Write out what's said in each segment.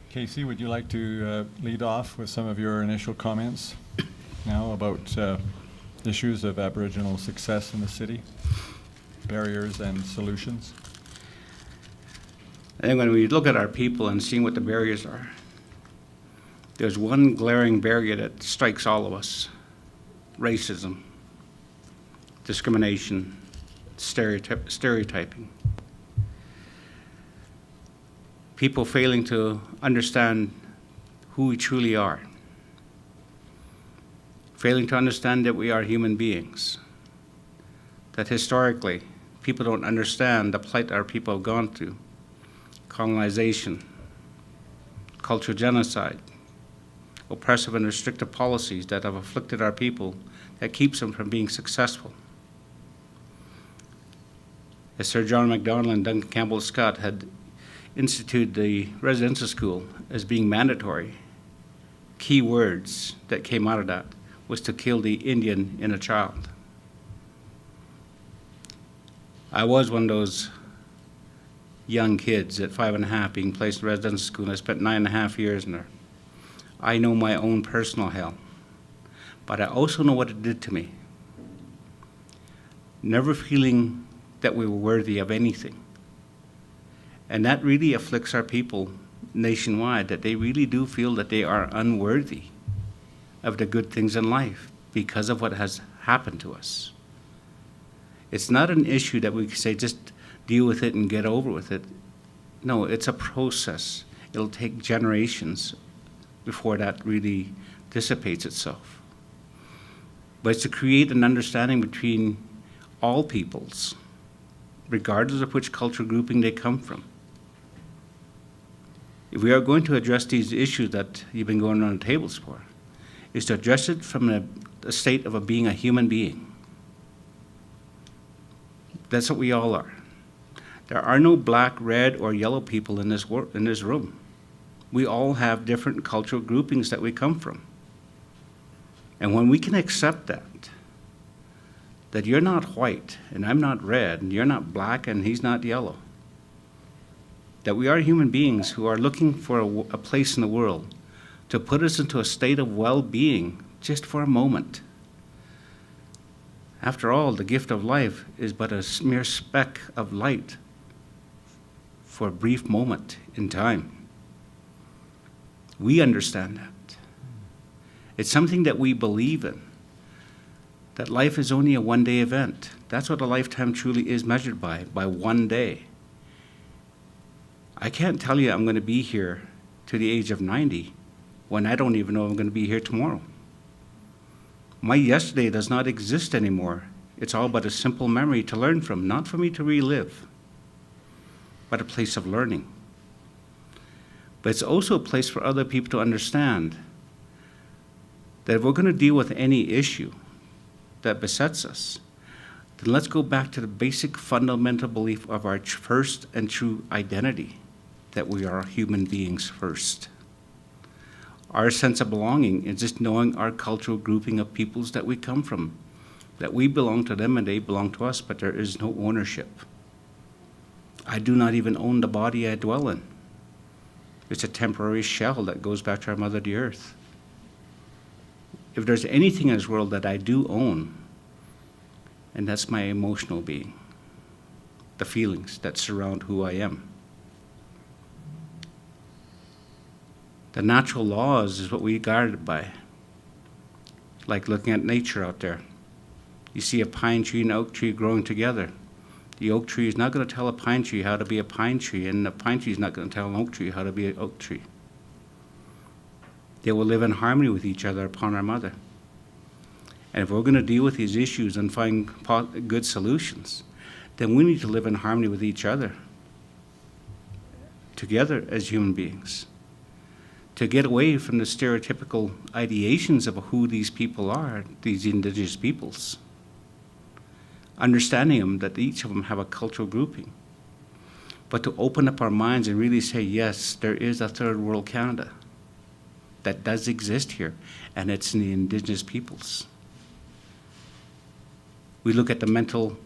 Casey, would you like to lead off with some of your initial comments now about issues of Aboriginal success in the city, barriers and solutions? I think when we look at our people and seeing what the barriers are, there's one glaring barrier that strikes all of us: racism, discrimination, stereotyping. People failing to understand who we truly are, failing to understand that we are human beings, that historically people don't understand the plight our people have gone through: colonization, cultural genocide, oppressive and restrictive policies that have afflicted our people that keeps them from being successful. As Sir John Macdonald and Duncan Campbell Scott had instituted the residential school as being mandatory, key words that came out of that was to kill the Indian in a child. I was one of those young kids at 5.5 being placed in residential school, and I spent 9.5 years in there. I know my own personal hell, but I also know what it did to me. Never feeling that we were worthy of anything. And that really afflicts our people nationwide, that they really do feel that they are unworthy of the good things in life because of what has happened to us. It's not an issue that we can say just deal with it and get over with it. No, it's a process. It'll take generations before that really dissipates itself. But it's to create an understanding between all peoples, regardless of which cultural grouping they come from. If we are going to address these issues that you've been going around the tables for, is to address it from a state of being a human being. That's what we all are. There are no black, red, or yellow people in this room. We all have different cultural groupings that we come from. And when we can accept that you're not white, and I'm not red, and you're not black, and he's not yellow, that we are human beings who are looking for a place in the world to put us into a state of well-being just for a moment. After all, the gift of life is but a mere speck of light for a brief moment in time. We understand that. It's something that we believe in, that life is only a one-day event. That's what a lifetime truly is measured by one day. I can't tell you I'm going to be here to the age of 90 when I don't even know I'm going to be here tomorrow. My yesterday does not exist anymore. It's all but a simple memory to learn from, not for me to relive, but a place of learning. But it's also a place for other people to understand that if we're going to deal with any issue that besets us, then let's go back to the basic fundamental belief of our first and true identity, that we are human beings first. Our sense of belonging is just knowing our cultural grouping of peoples that we come from, that we belong to them and they belong to us, but there is no ownership. I do not even own the body I dwell in. It's a temporary shell that goes back to our mother, the earth. If there's anything in this world that I do own, and that's my emotional being, the feelings that surround who I am. The natural laws is what we guarded by, like looking at nature out there. You see a pine tree and an oak tree growing together. The oak tree is not going to tell a pine tree how to be a pine tree, and the pine tree is not going to tell an oak tree how to be an oak tree. They will live in harmony with each other upon our mother. And if we're going to deal with these issues and find good solutions, then we need to live in harmony with each other, together as human beings, to get away from the stereotypical ideations of who these people are, these indigenous peoples. Understanding them, that each of them have a cultural grouping. But to open up our minds and really say, yes, there is a third world Canada that does exist here, and it's in the indigenous peoples. We look at the mental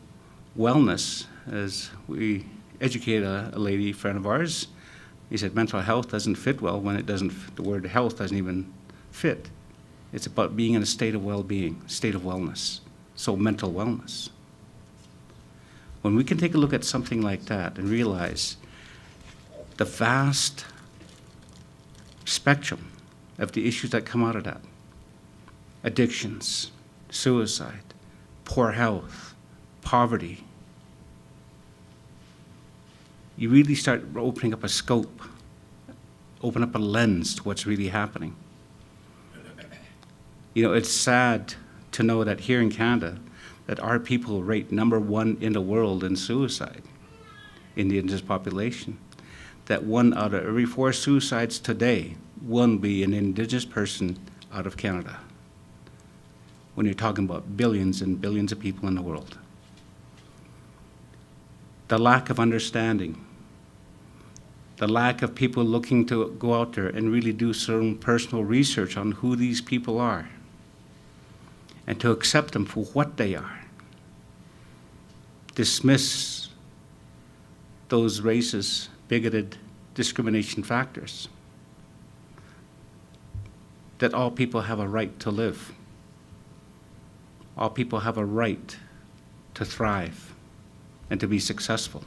wellness as we educate a lady friend of ours He said mental health doesn't fit well when it doesn't, the word health doesn't even fit. It's about being in a state of well-being, state of wellness, so mental wellness. When we can take a look at something like that and realize the vast spectrum of the issues that come out of that, addictions, suicide, poor health, poverty, you really start opening up a scope, open up a lens to what's really happening. You know, it's sad to know that here in Canada, that our people rate #1 in the world in suicide in the Indigenous population. That 1 out of every 4 suicides today will be an Indigenous person out of Canada. When you're talking about billions and billions of people in the world. The lack of understanding, the lack of people looking to go out there and really do some personal research on who these people are and to accept them for what they are. Dismiss those racist, bigoted discrimination factors. That all people have a right to live. All people have a right to thrive and to be successful.